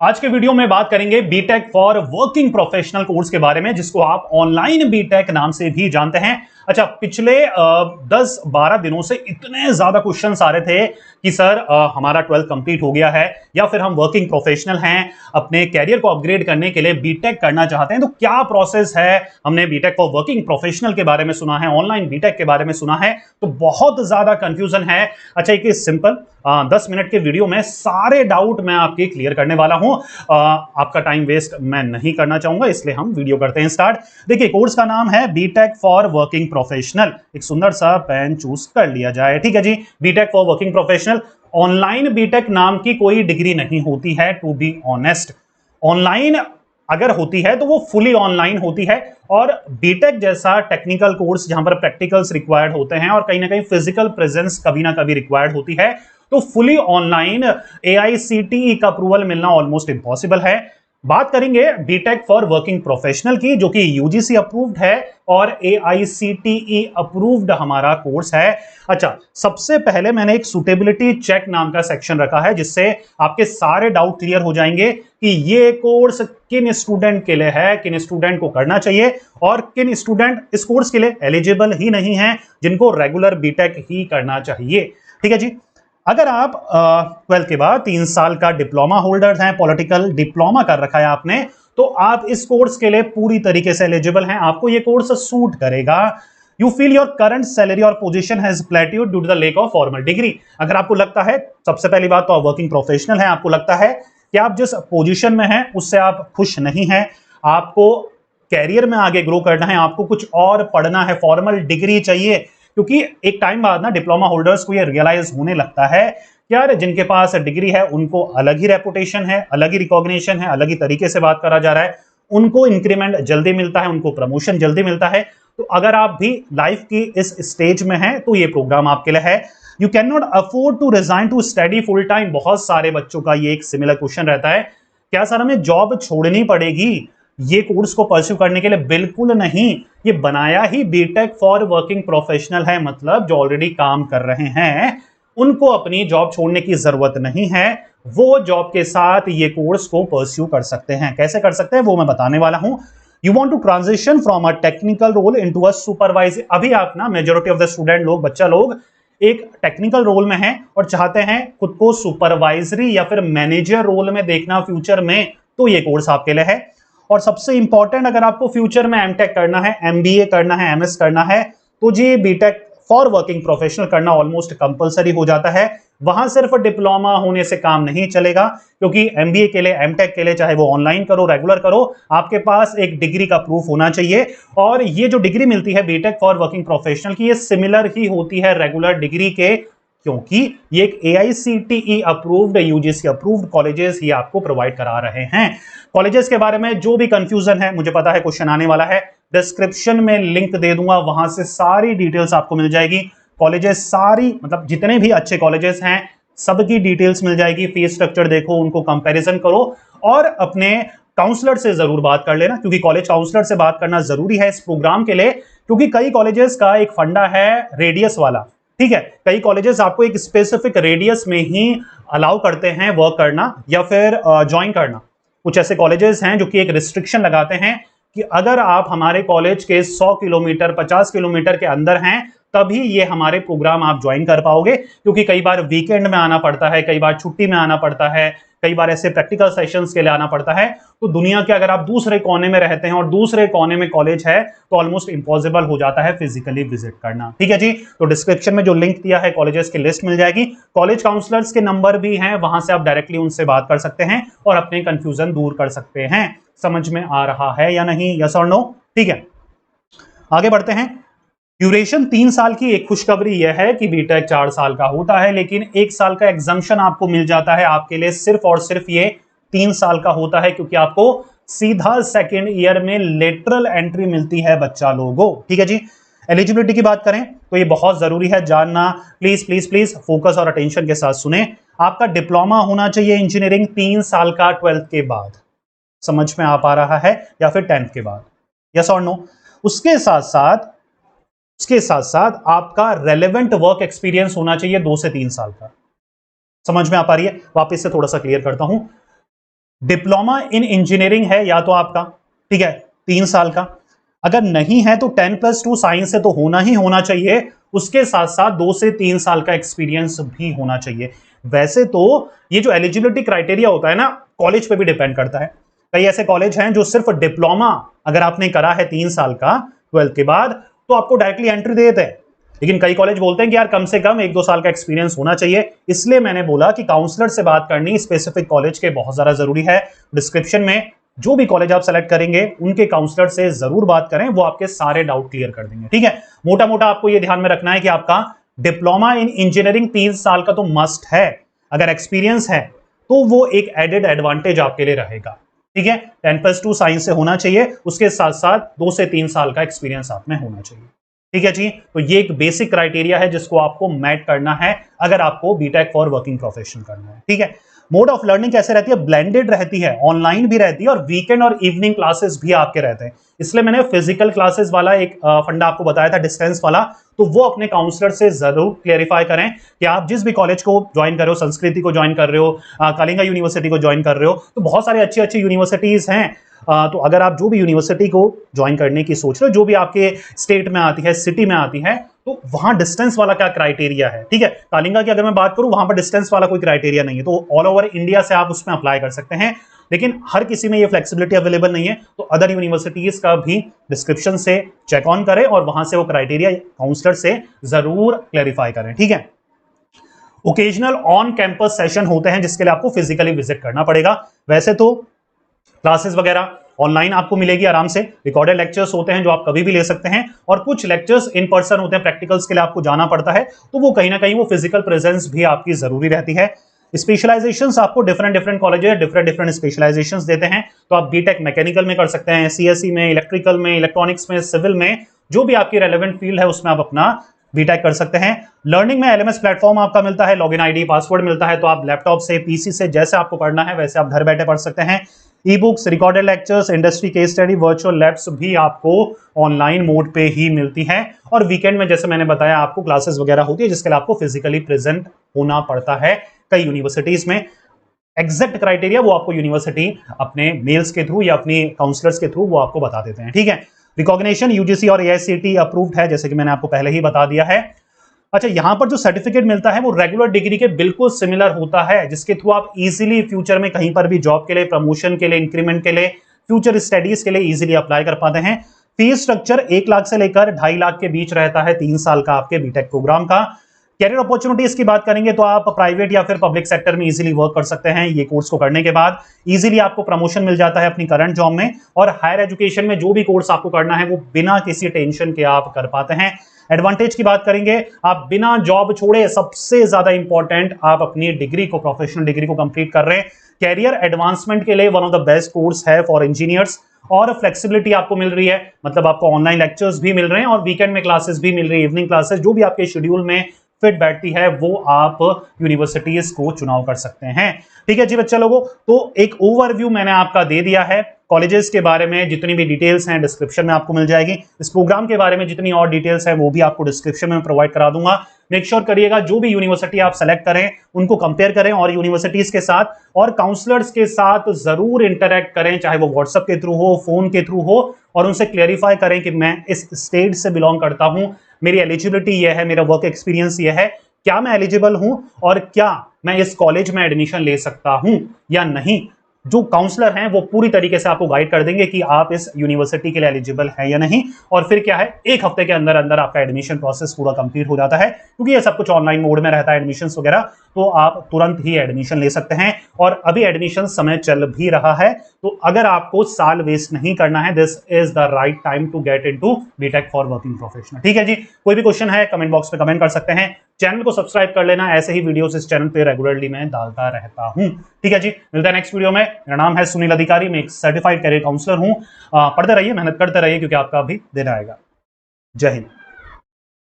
आज के वीडियो में बात करेंगे BTech for working professional course के बारे में, जिसको आप ऑनलाइन बीटेक नाम से भी जानते हैं। अच्छा, पिछले 10-12 दिनों से इतने ज्यादा क्वेश्चंस आ रहे थे कि सर हमारा 12th कंप्लीट हो गया है या फिर हम वर्किंग प्रोफेशनल हैं, अपने कैरियर को अपग्रेड करने के लिए बीटेक करना चाहते हैं, तो क्या प्रोसेस है। हमने बीटेक फॉर वर्किंग प्रोफेशनल के बारे में सुना है, ऑनलाइन बीटेक के बारे में सुना है, तो बहुत ज्यादा कंफ्यूजन है। अच्छा, एक सिंपल 10 मिनट के वीडियो में सारे डाउट मैं आपके क्लियर करने वाला हूं। आपका टाइम वेस्ट मैं नहीं करना चाहूंगा, इसलिए हम वीडियो करते हैं स्टार्ट। देखिए, कोर्स का नाम है बीटेक फॉर वर्किंग प्रोफेशनल। एक सुंदर सा पेन चूज कर लिया जाए, ठीक है जी। BTech for working professional. Online BTech नाम की कोई डिग्री नहीं होती है, टू बी ऑनेस्ट। ऑनलाइन अगर होती है तो वो फुली ऑनलाइन होती है, और बीटेक जैसा टेक्निकल कोर्स जहां पर प्रैक्टिकल्स रिक्वायर्ड होते हैं और कहीं ना कहीं फिजिकल प्रेजेंस कभी ना कभी रिक्वायर्ड होती है, तो फुली ऑनलाइन एआईसीटीई का अप्रूवल मिलना ऑलमोस्ट इंपॉसिबल है। बात करेंगे बीटेक फॉर वर्किंग प्रोफेशनल की, जो कि यूजीसी अप्रूव्ड है और एआईसीटीई अप्रूव्ड हमारा कोर्स है। अच्छा, सबसे पहले मैंने एक सुटेबिलिटी चेक नाम का सेक्शन रखा है, जिससे आपके सारे डाउट क्लियर हो जाएंगे कि ये कोर्स किन स्टूडेंट के लिए है, किन स्टूडेंट को करना चाहिए, और किन स्टूडेंट इस कोर्स के लिए एलिजिबल ही नहीं है, जिनको रेगुलर बीटेक ही करना चाहिए। ठीक है जी। अगर आप 12th के बाद 3 साल का डिप्लोमा होल्डर हैं, पॉलिटिकल डिप्लोमा कर रखा है आपने, तो आप इस कोर्स के लिए पूरी तरीके से एलिजिबल हैं, आपको ये कोर्स सूट करेगा। You feel your current salary और position has plateaued due to the lack of formal degree. अगर आपको लगता है, सबसे पहली बात तो आप वर्किंग प्रोफेशनल हैं, आपको लगता है कि आप जिस पोजीशन में हैं उससे आप खुश नहीं हैं, आपको कैरियर में आगे ग्रो करना है, आपको कुछ और पढ़ना है, फॉर्मल डिग्री चाहिए, क्योंकि एक टाइम बाद ना डिप्लोमा होल्डर्स को ये रियलाइज होने लगता है कि यार जिनके पास डिग्री है उनको अलग ही रेपुटेशन है, अलग ही रिकॉग्निशन है, अलग ही तरीके से बात करा जा रहा है, उनको इंक्रीमेंट जल्दी मिलता है, उनको प्रमोशन जल्दी मिलता है। तो अगर आप भी लाइफ की इस स्टेज में हैं तो ये प्रोग्राम आपके लिए है। You can not afford to resign to study full time. बहुत सारे बच्चों का ये एक सिमिलर क्वेश्चन रहता है, क्या सर हमें जॉब छोड़नी पड़ेगी ये कोर्स को परस्यू करने के लिए? बिल्कुल नहीं, ये बनाया ही बीटेक फॉर वर्किंग प्रोफेशनल है, मतलब जो ऑलरेडी काम कर रहे हैं उनको अपनी जॉब छोड़ने की जरूरत नहीं है, वो जॉब के साथ ये कोर्स को परस्यू कर सकते हैं। कैसे कर सकते हैं वो मैं बताने वाला हूं। You want to transition from a technical role into a supervisor. अभी आप ना मेजॉरिटी ऑफ द स्टूडेंट लोग, बच्चा लोग एक टेक्निकल रोल में हैं और चाहते हैं खुद को सुपरवाइजरी या फिर मैनेजर रोल में देखना फ्यूचर में, तो ये कोर्स आपके लिए है। और सबसे इंपॉर्टेंट, अगर आपको फ्यूचर में एमटेक करना है, एमबीए करना है, एमएस करना है, तो जी बीटेक फॉर वर्किंग प्रोफेशनल करना ऑलमोस्ट कंपलसरी हो जाता है। वहां सिर्फ डिप्लोमा होने से काम नहीं चलेगा, क्योंकि एमबीए के लिए, एमटेक के लिए, चाहे वो ऑनलाइन करो, रेगुलर करो, आपके पास एक डिग्री का प्रूफ होना चाहिए। और ये जो डिग्री मिलती है बीटेक फॉर वर्किंग प्रोफेशनल की, ये सिमिलर ही होती है रेगुलर डिग्री के, क्योंकि ये एक AICTE approved, UGC approved colleges ही आपको प्रोवाइड करा रहे हैं। कॉलेजेस के बारे में जो भी कंफ्यूजन है, मुझे पता है क्वेश्चन आने वाला है, डिस्क्रिप्शन में लिंक दे दूंगा, वहां से सारी डिटेल्स आपको मिल जाएगी। कॉलेजेस सारी, मतलब जितने भी अच्छे कॉलेजेस हैं सबकी डिटेल्स मिल जाएगी। फीस स्ट्रक्चर देखो, उनको कंपैरिजन करो, और अपने काउंसलर से जरूर बात कर लेना, क्योंकि कॉलेज काउंसलर से बात करना जरूरी है इस प्रोग्राम के लिए, क्योंकि कई कॉलेजेस का एक फंडा है रेडियस वाला। ठीक है, कई कॉलेजेस आपको एक स्पेसिफिक रेडियस में ही अलाउ करते हैं वर्क करना या फिर ज्वाइन करना। कुछ ऐसे कॉलेजेस हैं जो कि एक रिस्ट्रिक्शन लगाते हैं कि अगर आप हमारे कॉलेज के 100 किलोमीटर, 50 किलोमीटर के अंदर हैं, तभी ये हमारे प्रोग्राम आप ज्वाइन कर पाओगे, क्योंकि कई बार वीकेंड में आना पड़ता है, कई बार छुट्टी में आना पड़ता है, कई बार ऐसे प्रैक्टिकल सेशंस के लिए आना पड़ता है। तो दुनिया के अगर आप दूसरे कोने में रहते हैं और दूसरे कोने में कॉलेज है, तो ऑलमोस्ट इंपॉसिबल हो जाता है फिजिकली विजिट करना। ठीक है जी। तो डिस्क्रिप्शन में जो लिंक दिया है, कॉलेजेस की लिस्ट मिल जाएगी, कॉलेज काउंसलर्स के नंबर भी हैं, वहां से आप डायरेक्टली उनसे बात कर सकते हैं और अपने कंफ्यूजन दूर कर सकते हैं। समझ में आ रहा है या नहीं? यस और नो? ठीक है, आगे बढ़ते हैं। ड्यूरेशन 3 साल की। एक खुशखबरी यह है कि बीटेक 4 साल का होता है, लेकिन 1 साल का एग्जम्पशन आपको मिल जाता है। आपके लिए सिर्फ और सिर्फ ये 3 साल का होता है, क्योंकि आपको सीधा सेकेंड ईयर में लेटरल एंट्री मिलती है बच्चा लोगों। ठीक है जी। एलिजिबिलिटी की बात करें तो ये बहुत जरूरी है जानना, प्लीज प्लीज प्लीज फोकस और अटेंशन के साथ सुने। आपका डिप्लोमा होना चाहिए इंजीनियरिंग 3 साल का 12th के बाद। समझ में आ पा रहा है? या फिर 10th के बाद? यस और नो? उसके साथ साथ आपका रेलेवेंट वर्क एक्सपीरियंस होना चाहिए 2 से 3 साल का। समझ में आ पा रही है? वापस से थोड़ा सा क्लियर करता हूं। डिप्लोमा इन इंजीनियरिंग है या तो आपका, ठीक है, 3 साल का। अगर नहीं है तो 10+2 साइंस से तो होना ही होना चाहिए, उसके साथ साथ 2 से 3 साल का एक्सपीरियंस भी होना चाहिए। वैसे तो ये जो एलिजिबिलिटी क्राइटेरिया होता है ना, कॉलेज पे भी डिपेंड करता है। कई ऐसे कॉलेज हैं जो सिर्फ डिप्लोमा अगर आपने करा है 3 साल का 12th के बाद तो आपको डायरेक्टली एंट्री दे देते हैं, लेकिन कई कॉलेज बोलते हैं कि यार कम से कम 1-2 साल का एक्सपीरियंस होना चाहिए। इसलिए मैंने बोला कि काउंसलर से बात करनी स्पेसिफिक कॉलेज के बहुत ज्यादा जरूरी है। डिस्क्रिप्शन में जो भी कॉलेज आप सेलेक्ट करेंगे उनके काउंसलर से जरूर बात करें, वो आपके सारे डाउट क्लियर कर देंगे, ठीक है। मोटा मोटा आपको यह ध्यान में रखना है कि आपका डिप्लोमा इन इंजीनियरिंग 3 साल का तो मस्ट है। अगर एक्सपीरियंस है तो वो एक एडेड एडवांटेज आपके लिए रहेगा, ठीक है। 10+2 साइंस से होना चाहिए, उसके साथ साथ 2 से 3 साल का एक्सपीरियंस आप में होना चाहिए, ठीक है जी। तो ये एक बेसिक क्राइटेरिया है जिसको आपको मैट करना है अगर आपको बीटेक फॉर वर्किंग प्रोफेशन करना है, ठीक है। मोड ऑफ लर्निंग कैसे रहती है? ब्लेंडेड रहती है, ऑनलाइन भी रहती है और वीकेंड और इवनिंग क्लासेस भी आपके रहते हैं। इसलिए मैंने फिजिकल क्लासेस वाला एक फंडा आपको बताया था, डिस्टेंस वाला, तो वो अपने काउंसलर से जरूर क्लेरिफाई करें कि आप जिस भी कॉलेज को ज्वाइन कर रहे हो, संस्कृति को ज्वाइन कर रहे हो, कलिंगा यूनिवर्सिटी को ज्वाइन कर रहे हो, तो बहुत सारे अच्छी अच्छी यूनिवर्सिटीज हैं। तो अगर आप जो भी यूनिवर्सिटी को ज्वाइन करने की सोच रहे हो, जो भी आपके स्टेट में आती है, सिटी में आती है, तो वहां डिस्टेंस वाला क्या क्राइटेरिया है, ठीक है। कलिंगा की अगर मैं बात करूं, वहां पर डिस्टेंस वाला कोई क्राइटेरिया नहीं है, तो ऑल ओवर इंडिया से आप उसमें अप्लाई कर सकते हैं, लेकिन हर किसी में ये फ्लेक्सिबिलिटी अवेलेबल नहीं है। तो अदर यूनिवर्सिटीज का भी डिस्क्रिप्शन से चेक ऑन करें और वहां से वो क्राइटेरिया काउंसलर से जरूर क्लेरिफाई करें, ठीक है। ओकेजनल ऑन कैंपस सेशन होते हैं जिसके लिए आपको फिजिकली विजिट करना पड़ेगा। वैसे तो क्लासेस वगैरह ऑनलाइन आपको मिलेगी आराम से, रिकॉर्डेड लेक्चर्स होते हैं जो आप कभी भी ले सकते हैं, और कुछ लेक्चर्स इन पर्सन होते हैं, प्रैक्टिकल्स के लिए आपको जाना पड़ता है, तो वो कहीं ना कहीं वो फिजिकल प्रेजेंस भी आपकी जरूरी रहती है। स्पेशलाइजेशंस आपको डिफरेंट कॉलेजेस डिफरेंट स्पेशलाइजेशंस देते हैं। तो आप बीटेक मैकेनिकल में कर सकते हैं, सीएसई में, इलेक्ट्रिकल में, इलेक्ट्रॉनिक्स में, सिविल में, जो भी आपकी रेलेवेंट फील्ड है उसमें आप अपना बीटेक कर सकते हैं। लर्निंग में एलएमएस प्लेटफॉर्म आपका मिलता है, लॉगिन आईडी पासवर्ड मिलता है, तो आप लैपटॉप से, पीसी से, जैसे आपको पढ़ना है वैसे आप घर बैठे पढ़ सकते हैं। E books, recorded lectures, industry case study, virtual labs भी आपको ऑनलाइन मोड पे ही मिलती है। और वीकेंड में जैसे मैंने बताया आपको क्लासेस वगैरह होती है जिसके लिए आपको फिजिकली प्रेजेंट होना पड़ता है कई यूनिवर्सिटीज में। एग्जैक्ट क्राइटेरिया वो आपको यूनिवर्सिटी अपने मेल्स के थ्रू या अपनी काउंसलर्स के थ्रू वो आपको बता देते हैं, ठीक है। रिकॉग्निशन यूजीसी और एआईसीटीई अप्रूव्ड है, जैसे कि मैंने आपको पहले ही बता दिया है। अच्छा, यहां पर जो सर्टिफिकेट मिलता है वो रेगुलर डिग्री के बिल्कुल सिमिलर होता है, जिसके थ्रू आप इजीली फ्यूचर में कहीं पर भी जॉब के लिए, प्रमोशन के लिए, इंक्रीमेंट के लिए, फ्यूचर स्टडीज के लिए इजीली अप्लाई कर पाते हैं। फीस स्ट्रक्चर 1 लाख से लेकर 2.5 लाख के बीच रहता है 3 साल का आपके बीटेक प्रोग्राम का। कैरियर अपॉर्चुनिटीज की बात करेंगे तो आप प्राइवेट या फिर पब्लिक सेक्टर में इजीली वर्क कर सकते हैं। ये कोर्स को करने के बाद इजीली आपको प्रमोशन मिल जाता है अपनी करंट जॉब में, और हायर एजुकेशन में जो भी कोर्स आपको करना है वो बिना किसी टेंशन के आप कर पाते हैं। एडवांटेज की बात करेंगे, आप बिना जॉब छोड़े, सबसे ज्यादा इंपॉर्टेंट, आप अपनी डिग्री को, प्रोफेशनल डिग्री को कंप्लीट कर रहे हैं। कैरियर एडवांसमेंट के लिए one of the best course है फॉर इंजीनियर्स, और फ्लेक्सिबिलिटी आपको मिल रही है, मतलब आपको ऑनलाइन लेक्चर्स भी मिल रहे हैं और वीकेंड में क्लासेस भी मिल रही है, इवनिंग क्लासेस, जो भी आपके शेड्यूल में फिट बैठती है वो आप यूनिवर्सिटीज को चुनाव कर सकते हैं, ठीक है जी बच्चा लोगों। तो एक ओवरव्यू मैंने आपका दे दिया है कॉलेजेस के बारे में, जितनी भी डिटेल्स हैं डिस्क्रिप्शन में आपको मिल जाएगी। इस प्रोग्राम के बारे में जितनी और डिटेल्स हैं वो भी आपको डिस्क्रिप्शन में प्रोवाइड करा दूंगा। मेक श्योर करिएगा जो भी यूनिवर्सिटी आप सेलेक्ट करें उनको कंपेयर करें और यूनिवर्सिटीज के साथ और काउंसलर्स के साथ जरूर इंटरेक्ट करें, चाहे वो व्हाट्सएप के थ्रू हो, फोन के थ्रू हो, और उनसे क्लेरिफाई करें कि मैं इस स्टेट से बिलोंग करता हूं, मेरी एलिजिबिलिटी यह है, मेरा वर्क एक्सपीरियंस यह है, क्या मैं एलिजिबल हूं और क्या मैं इस कॉलेज में एडमिशन ले सकता हूं या नहीं। जो काउंसलर हैं वो पूरी तरीके से आपको गाइड कर देंगे कि आप इस यूनिवर्सिटी के लिए एलिजिबल है या नहीं, और फिर क्या है, 1 हफ्ते के अंदर अंदर आपका एडमिशन प्रोसेस पूरा कंप्लीट हो जाता है, क्योंकि ये सब कुछ ऑनलाइन मोड में रहता है एडमिशन वगैरह, तो आप तुरंत ही एडमिशन ले सकते हैं। और अभी एडमिशन समय चल भी रहा है, तो अगर आपको साल वेस्ट नहीं करना है, this is the right time to get into BTech for working professional, ठीक है जी। कोई भी क्वेश्चन है कमेंट बॉक्स में कमेंट कर सकते हैं, चैनल को सब्सक्राइब कर लेना, ऐसे ही वीडियोस इस चैनल पे रेगुलरली मैं डालता रहता हूं, ठीक है जी। मिलता है नेक्स्ट वीडियो में। मेरा नाम है सुनील अधिकारी, मैं एक सर्टिफाइड कैरियर काउंसलर हूं। पढ़ते रहिए, मेहनत करते रहिए, क्योंकि आपका भी दिन आएगा। जय हिंद।